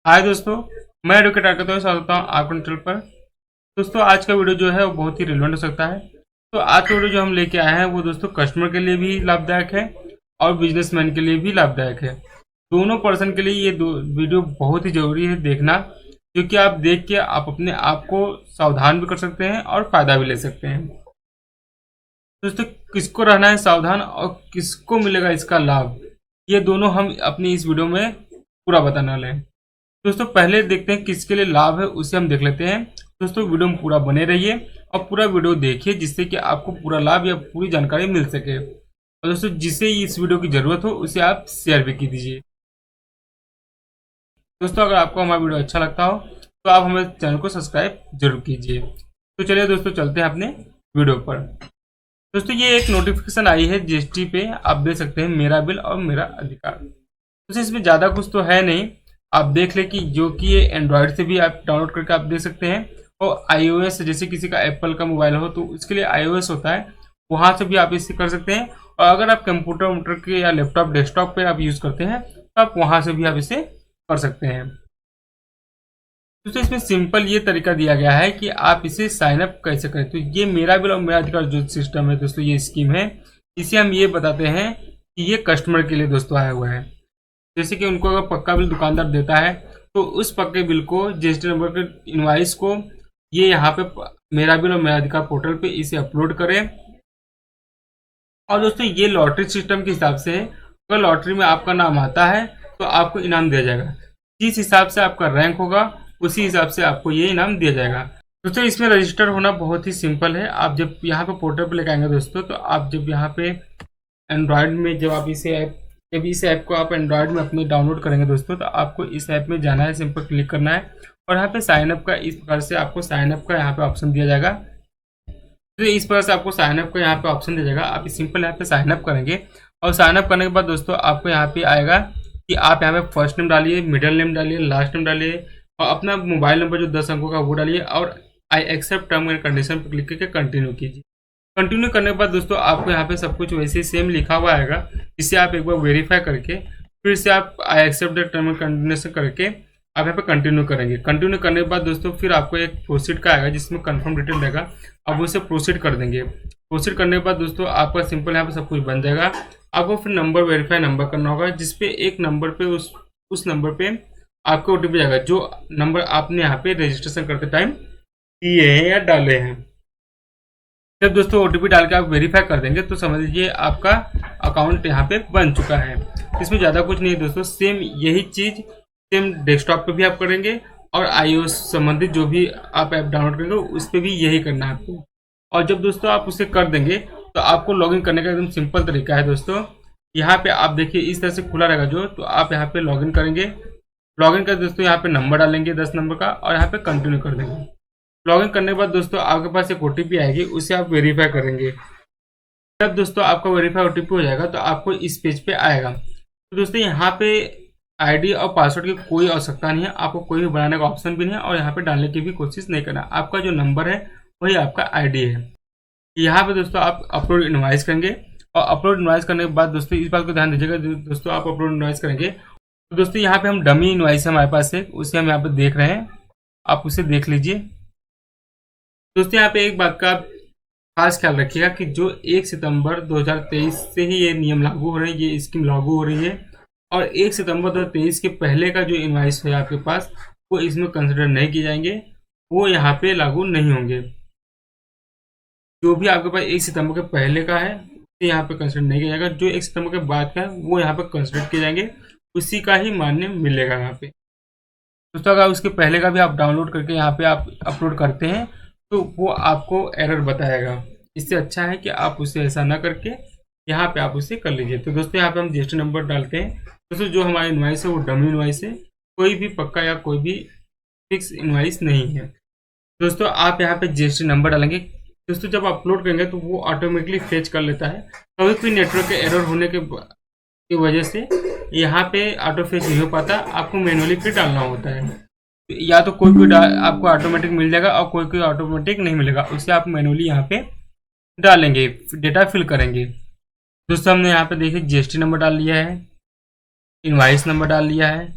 हाय दोस्तों, मैं एडवोकेट आकर तो स्वागत हूँ आपके चैनल पर। दोस्तों आज का वीडियो जो है वो बहुत ही रिलेवेंट हो सकता है। तो आज का वीडियो जो हम लेके आए हैं वो दोस्तों कस्टमर के लिए भी लाभदायक है और बिजनेसमैन के लिए भी लाभदायक है। दोनों पर्सन के लिए ये दो वीडियो बहुत ही जरूरी है देखना, क्योंकि आप देख के आप अपने आप को सावधान भी कर सकते हैं और फायदा भी ले सकते हैं। दोस्तों किसको रहना है सावधान और किसको मिलेगा इसका लाभ, ये दोनों हम अपनी इस वीडियो में पूरा बताने वाले हैं। दोस्तों पहले देखते हैं किसके लिए लाभ है, उसे हम देख लेते हैं। दोस्तों वीडियो में पूरा बने रहिए और पूरा वीडियो देखिए, जिससे कि आपको पूरा लाभ या पूरी जानकारी मिल सके। और दोस्तों जिसे इस वीडियो की जरूरत हो उसे आप शेयर भी कीजिए। दोस्तों अगर आपको हमारा वीडियो अच्छा लगता हो तो आप हमारे चैनल को सब्सक्राइब जरूर कीजिए। तो चलिए दोस्तों चलते हैं अपने वीडियो पर। दोस्तों ये एक नोटिफिकेशन आई है जीएसटी पे, आप देख सकते हैं मेरा बिल और मेरा अधिकार। दोस्तों इसमें ज़्यादा कुछ तो है नहीं, आप देख लें कि जो कि ये एंड्रॉयड से भी आप डाउनलोड करके आप देख सकते हैं, और आईओएस जैसे किसी का एप्पल का मोबाइल हो तो उसके लिए आईओएस होता है, वहाँ से भी आप इसे कर सकते हैं। और अगर आप कंप्यूटर वम्प्यूटर के या लैपटॉप डेस्कटॉप पे आप यूज़ करते हैं तो आप वहाँ से भी आप इसे कर सकते हैं। दोस्तों इसमें सिंपल ये तरीका दिया गया है कि आप इसे साइन अप कैसे करें। तो ये मेरा बिल और मेरा अधिकार जो सिस्टम है दोस्तों, ये स्कीम है, इसे हम ये बताते हैं कि ये कस्टमर के लिए दोस्तों आया हुआ है। जैसे कि उनको अगर पक्का बिल दुकानदार देता है तो उस पक्के बिल को जीएसटी नंबर के इनवाइस को ये यहाँ पे मेरा बिल और मेरा अधिकार पोर्टल पे इसे अपलोड करें। और दोस्तों ये लॉटरी सिस्टम के हिसाब से है, अगर लॉटरी में आपका नाम आता है तो आपको इनाम दिया जाएगा। जिस हिसाब से आपका रैंक होगा उसी हिसाब से आपको ये इनाम दिया जाएगा। दोस्तों इसमें रजिस्टर होना बहुत ही सिंपल है। आप जब यहाँ पे पोर्टल पे लेकर आएंगे दोस्तों, तो आप जब यहाँ पे एंड्रॉयड में जब आप जब इस ऐप को आप एंड्रॉयड में अपने डाउनलोड करेंगे दोस्तों, तो आपको इस ऐप में जाना है, सिंपल क्लिक करना है और यहाँ पे साइन अप का इस प्रकार से आपको साइन अप का यहाँ पे ऑप्शन दिया जाएगा। तो इस प्रकार से आपको साइन अप का यहाँ पे ऑप्शन दिया जाएगा। आप सिंपल यहाँ पे साइन अप करेंगे और साइन अप करने के बाद दोस्तों आपको यहाँ पे आएगा कि आप यहाँ पे फर्स्ट नेम डालिए, मिडिल नेम डालिए, लास्ट नेम डालिए और अपना मोबाइल नंबर जो 10 अंकों का वो डालिए और I accept term and condition पर क्लिक करके कंटिन्यू कीजिए। कंटिन्यू करने के बाद दोस्तों आपको यहाँ पे सब कुछ वैसे ही सेम लिखा हुआ आएगा, जिससे आप एक बार वेरीफाई करके फिर से आप I accept the term and condition करके आप यहाँ पे कंटिन्यू करेंगे। कंटिन्यू करने के बाद दोस्तों फिर आपको एक प्रोसीड का आएगा जिसमें कंफर्म डिटेल देगा, आप उसे प्रोसीड कर देंगे। प्रोसीड करने के बाद दोस्तों आपका सिंपल यहाँ पे सब कुछ बन जाएगा। आपको फिर नंबर वेरीफाई नंबर करना होगा, जिसपे एक नंबर पे उस नंबर पे आपको ओटीपी जाएगा, जो नंबर आपने यहाँ पे रजिस्ट्रेशन करते टाइम दिए हैं या डाले हैं। जब दोस्तों ओटीपी डाल के आप वेरीफाई कर देंगे तो समझ लीजिए आपका अकाउंट यहाँ पे बन चुका है। इसमें ज़्यादा कुछ नहीं है दोस्तों, सेम यही चीज़ सेम डेस्कटॉप पे भी आप करेंगे और आईओएस संबंधित जो भी आप ऐप डाउनलोड करेंगे उस पर भी यही करना है आपको। और जब दोस्तों आप उसे कर देंगे तो आपको लॉगिन करने का एकदम सिंपल तरीका है दोस्तों। यहाँ पे आप देखिए इस तरह से खुला रहेगा जो, तो आप यहाँ पे लॉगिन करेंगे। लॉगिन कर दोस्तों यहाँ पे नंबर डालेंगे 10 नंबर का और यहाँ पे कंटिन्यू कर देंगे। लॉगिन करने के बाद दोस्तों आपके पास एक ओटीपी आएगी, उसे आप वेरीफाई करेंगे। जब दोस्तों आपका वेरीफाई ओटीपी हो जाएगा तो आपको इस पेज पे आएगा। तो दोस्तों यहाँ पे आईडी और पासवर्ड की कोई आवश्यकता नहीं है, आपको कोई भी बनाने का ऑप्शन भी नहीं है और यहाँ पे डालने की भी कोशिश नहीं करना। आपका जो नंबर है वही आपका आईडी है। यहाँ पे दोस्तों आप अपलोड इनवाइस करेंगे और अपलोड इनवाइस करने के बाद दोस्तों इस बात को ध्यान दीजिएगा, दोस्तों आप अपलोड इनवाइस करेंगे तो दोस्तों यहाँ पे हम डमी इनवाइस है हमारे पास एक, उसे हम यहाँ पे देख रहे हैं, आप उसे देख लीजिए। दोस्तों यहाँ पे एक बात का खास ख्याल रखिएगा कि जो 1 सितंबर 2023 से ही ये नियम लागू हो रहे हैं, ये स्कीम लागू हो रही है और 1 सितंबर 2023 के पहले का जो इनवाइस है आपके पास वो इसमें कंसिडर नहीं किए जाएंगे, वो यहाँ पे लागू नहीं होंगे। जो भी आपके पास 1 सितंबर के पहले का है उसे यहाँ पे कंसिडर नहीं किया जाएगा, जो 1 सितंबर के बाद का है वो यहाँ पे कंसिडर किए जाएंगे, उसी का ही मान्य मिलेगा यहाँ पे। दोस्तों अगर उसके पहले का भी आप डाउनलोड करके यहाँ पे आप अपलोड करते हैं तो वो आपको एरर बताएगा। इससे अच्छा है कि आप उसे ऐसा ना करके यहाँ पे आप उसे कर लीजिए। तो दोस्तों यहाँ पे हम जीएसटी नंबर डालते हैं। दोस्तों जो हमारा इनवाइस है वो डमी इनवाइस है, कोई भी पक्का या कोई भी फिक्स इनवाइस नहीं है। दोस्तों आप यहाँ पे जीएसटी नंबर डालेंगे। दोस्तों जब अपलोड करेंगे तो वो ऑटोमेटिकली फेच कर लेता है, कभी कोई नेटवर्क के एरर होने की वजह से यहाँ पे ऑटो फेच नहीं हो पाता, आपको मैनुअली फिर डालना होता है। या तो कोई आपको ऑटोमेटिक मिल जाएगा और कोई ऑटोमेटिक नहीं मिलेगा, उसे आप मैनुअली यहाँ पे डालेंगे, डेटा फिल करेंगे। दोस्तों हमने यहाँ पे देखिए जीएसटी नंबर डाल लिया है, इनवाइस नंबर डाल लिया है,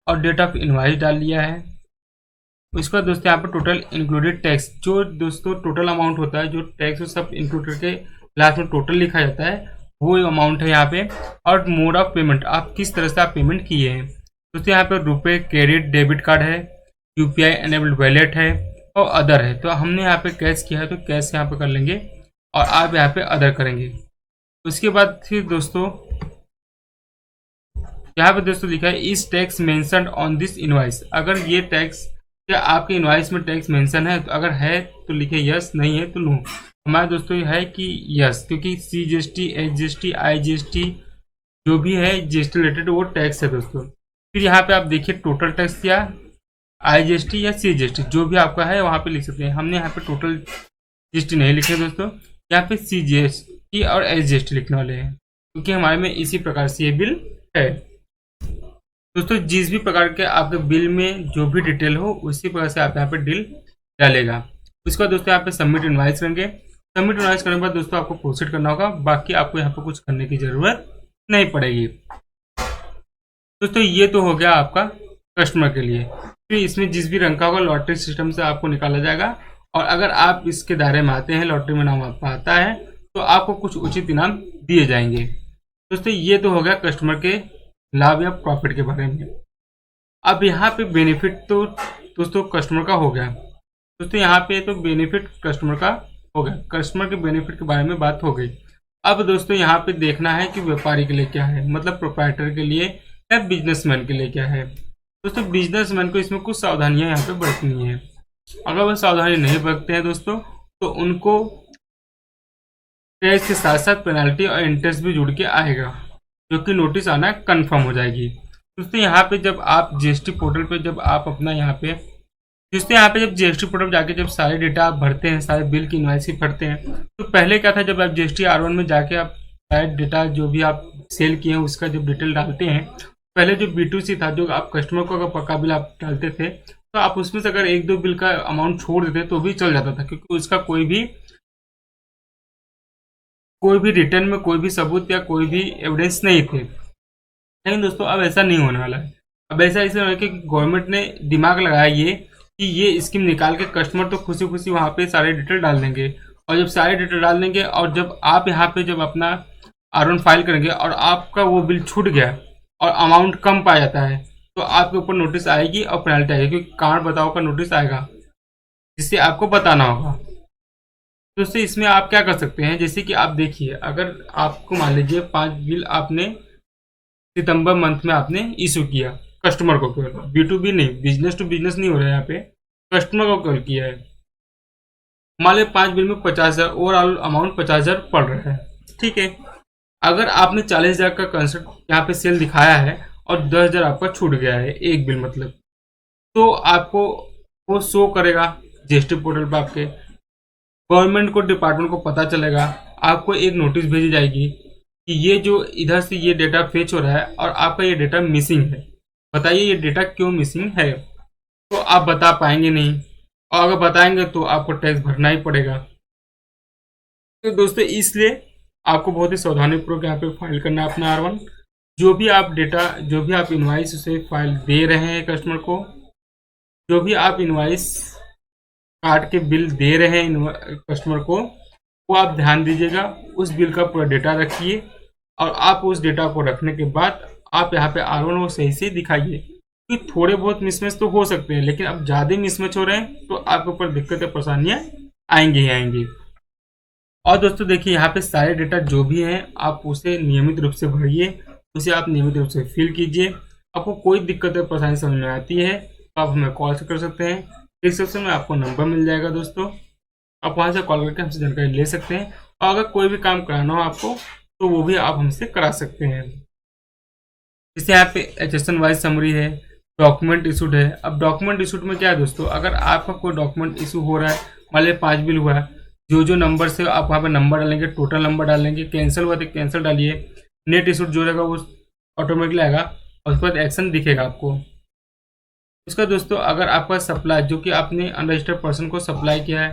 और डेट ऑफ इनवाइस डाल लिया है। उसके बाद दोस्तों यहाँ पर टोटल इंक्लूडेड टैक्स, जो दोस्तों टोटल अमाउंट होता है, जो टैक्स सब इंक्लूड करके लास्ट में टोटल लिखा जाता है, वो अमाउंट है यहाँ पे। और मोड ऑफ पेमेंट, आप किस तरह से आप पेमेंट किए हैं। दोस्तों यहाँ पे रुपए क्रेडिट डेबिट कार्ड है, यूपीआई एनेबल्ड वैलेट है और अदर है। तो हमने यहाँ पे कैश किया है तो कैश यहाँ पे कर लेंगे और आप यहाँ पे अदर करेंगे। उसके बाद फिर दोस्तों यहाँ पे दोस्तों लिखा है इस tax mentioned on this invoice. अगर ये टैक्स, क्या आपके इनवाइस में टैक्स मेंशन है, तो अगर है तो लिखे यस, नहीं है तो नो। हमारे दोस्तों ये है कि यस, क्योंकि CGST, SGST, IGST जो भी है GST रिलेटेड वो टैक्स है दोस्तों। फिर यहाँ पे आप देखिए टोटल टैक्स या IGST या CGST जो भी आपका है वहाँ पे लिख सकते हैं। हमने यहाँ पे टोटल GST नहीं लिखे दोस्तों, यहाँ पे CGST और SGST लिखने वाले हैं, क्योंकि हमारे में इसी प्रकार से ये बिल है दोस्तों। जिस भी प्रकार के आपके बिल में जो भी डिटेल हो उसी प्रकार से आप यहाँ पे डिल डालेगा। उसके बाद दोस्तों यहाँ पे सबमिट इनवाइस करेंगे। सबमिट इनवाइस करने के बाद दोस्तों आपको प्रोसीड करना होगा, बाकी आपको यहाँ पे कुछ करने की जरूरत नहीं पड़ेगी दोस्तों। ये तो हो गया आपका कस्टमर के लिए। फिर इसमें जिस भी रंग का होगा लॉटरी सिस्टम से आपको निकाला जाएगा, और अगर आप इसके दायरे में आते हैं, लॉटरी में नाम आपका आता है, तो आपको कुछ उचित इनाम दिए जाएंगे दोस्तों। ये तो हो गया कस्टमर के लाभ या प्रॉफिट के बारे में। अब यहाँ पे बेनिफिट तो दोस्तों कस्टमर का हो गया दोस्तों, यहाँ पे तो बेनिफिट कस्टमर का हो गया, कस्टमर के बेनिफिट के बारे में बात हो गई। अब दोस्तों यहाँ पे देखना है कि व्यापारी के लिए क्या है, मतलब प्रोप्राइटर के लिए या बिजनेसमैन के लिए क्या है दोस्तों। बिजनेसमैन को इसमें कुछ सावधानियां यहाँ पे बरतनी है। अगर वो सावधानी नहीं बरतते हैं दोस्तों तो उनको टैक्स के साथ साथ पेनल्टी और इंटरेस्ट भी जुड़ के आएगा, जो कि नोटिस आना कंफर्म हो जाएगी दोस्तों। यहाँ पे जब आप GST पोर्टल पे जब आप अपना यहाँ पे दोस्तों यहाँ पे जब GST पोर्टल जाके जब सारे डेटा आप भरते हैं, सारे बिल की इनवाइस भरते हैं, तो पहले क्या था, जब आप GST R1 में जाके आप सारे डेटा जो भी आप सेल किए हैं उसका जब डिटेल डालते हैं, पहले जो B2C था, जो आप कस्टमर को अगर पक्का बिल आप डालते थे तो आप उसमें से अगर एक दो बिल का अमाउंट छोड़ देते तो भी चल जाता था, क्योंकि उसका कोई भी रिटर्न में कोई भी सबूत या कोई भी एविडेंस नहीं थे। लेकिन दोस्तों अब ऐसा नहीं होने वाला है। अब ऐसा इसलिए होने कि गवर्नमेंट ने दिमाग लगाया ये कि ये स्कीम निकाल के कस्टमर तो खुशी खुशी वहाँ पे सारे डिटेल डाल देंगे, और जब सारे डिटेल डाल देंगे और जब आप यहाँ पे जब अपना R1 फाइल करेंगे और आपका वो बिल छूट गया और अमाउंट कम पाया जाता है, तो आपके ऊपर नोटिस आएगी और पेनल्टी आएगी, क्योंकि कारण बताओ का नोटिस आएगा जिससे आपको बताना होगा। तो उससे इसमें आप क्या कर सकते हैं, जैसे कि आप देखिए, अगर आपको मान लीजिए 5 बिल आपने सितंबर मंथ में आपने इशू किया कस्टमर को, केवल B2B नहीं, बिजनेस टू बिजनेस नहीं हो रहा है, यहाँ पे कस्टमर को कॉल किया है। मान लीजिए 5 बिल में 50,000 ओवरऑल अमाउंट 50,000 पड़ रहा है, ठीक है। अगर आपने 40,000 का कंसेप्ट यहाँ पे सेल दिखाया है और 10,000 आपका छूट गया है एक बिल मतलब, तो आपको वो शो करेगा GST पोर्टल पर, आपके गवर्नमेंट को डिपार्टमेंट को पता चलेगा, आपको एक नोटिस भेजी जाएगी कि ये जो इधर से ये डेटा फेच हो रहा है और आपका ये डेटा मिसिंग है, बताइए ये डेटा क्यों मिसिंग है। तो आप बता पाएंगे नहीं, और अगर बताएंगे तो आपको टैक्स भरना ही पड़ेगा। तो दोस्तों इसलिए आपको बहुत ही सावधानीपूर्वक यहाँ पे फाइल करना है अपना R1। जो भी आप डेटा, जो भी आप इनवाइस उसे फाइल दे रहे हैं कस्टमर को, जो भी आप इनवाइस काट के बिल दे रहे हैं कस्टमर को, वो आप ध्यान दीजिएगा, उस बिल का पूरा डेटा रखिए, और आप उस डेटा को रखने के बाद आप यहाँ पे R1 वो सही से दिखाइए, क्योंकि थोड़े बहुत मिसमैच तो हो सकते हैं, लेकिन अब ज़्यादा मिसमैच हो रहे हैं तो आपके ऊपर दिक्कतें परेशानियाँ आएंगी ही आएंगी। और दोस्तों देखिए यहाँ पे सारे डेटा जो भी हैं आप उसे नियमित रूप से भरिए, उसे आप नियमित रूप से फिल कीजिए। आपको कोई दिक्कत या परेशानी समझ में आती है तो आप हमें कॉल से कर सकते हैं, डिस्क्रिप्शन में आपको नंबर मिल जाएगा दोस्तों, आप वहाँ से कॉल करके हमसे जानकारी ले सकते हैं। और अगर कोई भी काम कराना हो आपको तो वो भी आप हमसे करा सकते हैं। जैसे यहाँ पे HSN वाइज समरी है, डॉक्यूमेंट इशूड है। अब डॉक्यूमेंट इशूड में क्या है दोस्तों, अगर आपका कोई डॉक्यूमेंट इशू हो रहा है, मान लीजिए 5 बिल हुआ है, जो नंबर से आप वहाँ पे नंबर डालेंगे, टोटल नंबर डालेंगे, कैंसिल हुआ तो कैंसिल डालिए, नेट इशूड जो रहेगा वो ऑटोमेटिकली आएगा और उसके बाद एक्शन दिखेगा आपको। उसका दोस्तों अगर आपका सप्लाई जो कि आपने अनरजिस्टर्ड पर्सन को सप्लाई किया है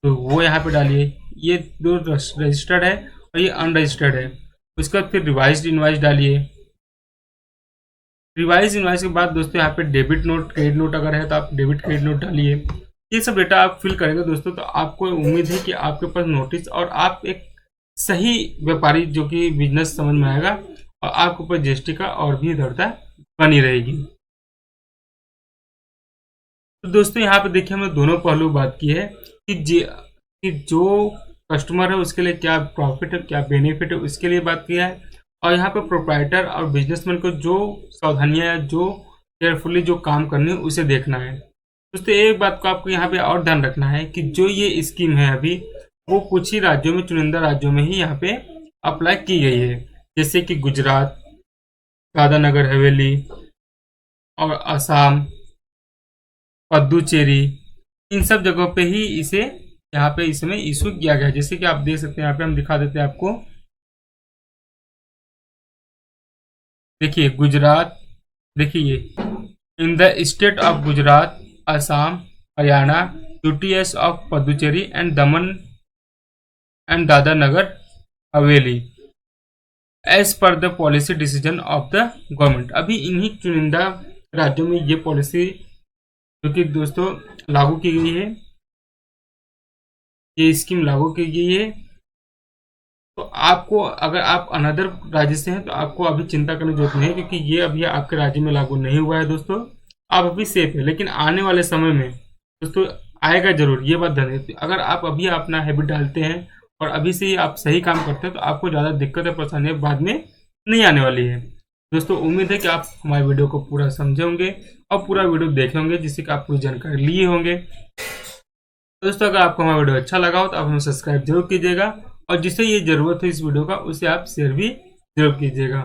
तो वो यहाँ पे डालिए, ये दो रजिस्टर्ड है और ये अनरजिस्टर्ड है। उसके बाद फिर रिवाइज्ड इनवाइस डालिए, रिवाइज इनवाइस के बाद दोस्तों यहाँ पे डेबिट नोट क्रेडिट नोट अगर है तो आप डेबिट क्रेडिट नोट डालिए। ये सब डेटा आप फिल करेंगे दोस्तों तो आपको उम्मीद है कि आपके पास नोटिस और आप एक सही व्यापारी जो कि बिजनेस समझ में आएगा और आपके ऊपर जीएसटी का और भी दृढ़ता बनी रहेगी। तो दोस्तों यहाँ पे देखिए हमने दोनों पहलू बात की है कि जो कस्टमर है उसके लिए क्या प्रॉफिट है क्या बेनिफिट है उसके लिए बात किया है, और यहाँ पे प्रोप्राइटर और बिजनेसमैन को जो सावधानियां या जो केयरफुली जो काम करनी है उसे देखना है। दोस्तों एक बात को आपको यहाँ पे और ध्यान रखना है कि जो ये स्कीम है अभी वो कुछ ही राज्यों में, चुनिंदा राज्यों में ही यहाँ पे अप्लाई की गई है, जैसे कि गुजरात, दादरा नगर हवेली और असम, पुदुचेरी, इन सब जगहों पे ही इसे यहाँ पे इसमें इशू किया गया है। जैसे कि आप देख सकते हैं यहाँ पे हम दिखा देते हैं आपको, देखिए गुजरात, देखिए in the state of Gujarat, Assam, Haryana, UTs of Puducherry and Daman and Dadra Nagar Haveli as per the policy decision of the government. अभी इन्हीं चुनिंदा राज्यों में ये पॉलिसी जो कि दोस्तों लागू की गई है, ये स्कीम लागू की गई है। तो आपको अगर आप अनदर राज्य से हैं तो आपको अभी चिंता करने की जरूरत नहीं है, क्योंकि ये अभी आपके राज्य में लागू नहीं हुआ है दोस्तों, आप अभी सेफ है। लेकिन आने वाले समय में दोस्तों आएगा जरूर, ये बात ध्यान रखिए। अगर आप अभी अपना हैबिट डालते हैं और अभी से ही आप सही काम करते हैं तो आपको ज़्यादा दिक्कत और परेशानियाँ बाद में नहीं आने वाली है। दोस्तों उम्मीद है कि आप हमारे वीडियो को पूरा समझे होंगे और पूरा वीडियो देखे होंगे, जिससे कि आप पूरी जानकारी लिए होंगे। दोस्तों अगर आपको हमारा वीडियो अच्छा लगा हो तो आप हमें सब्सक्राइब जरूर कीजिएगा, और जिसे ये जरूरत है इस वीडियो का उसे आप शेयर भी जरूर कीजिएगा।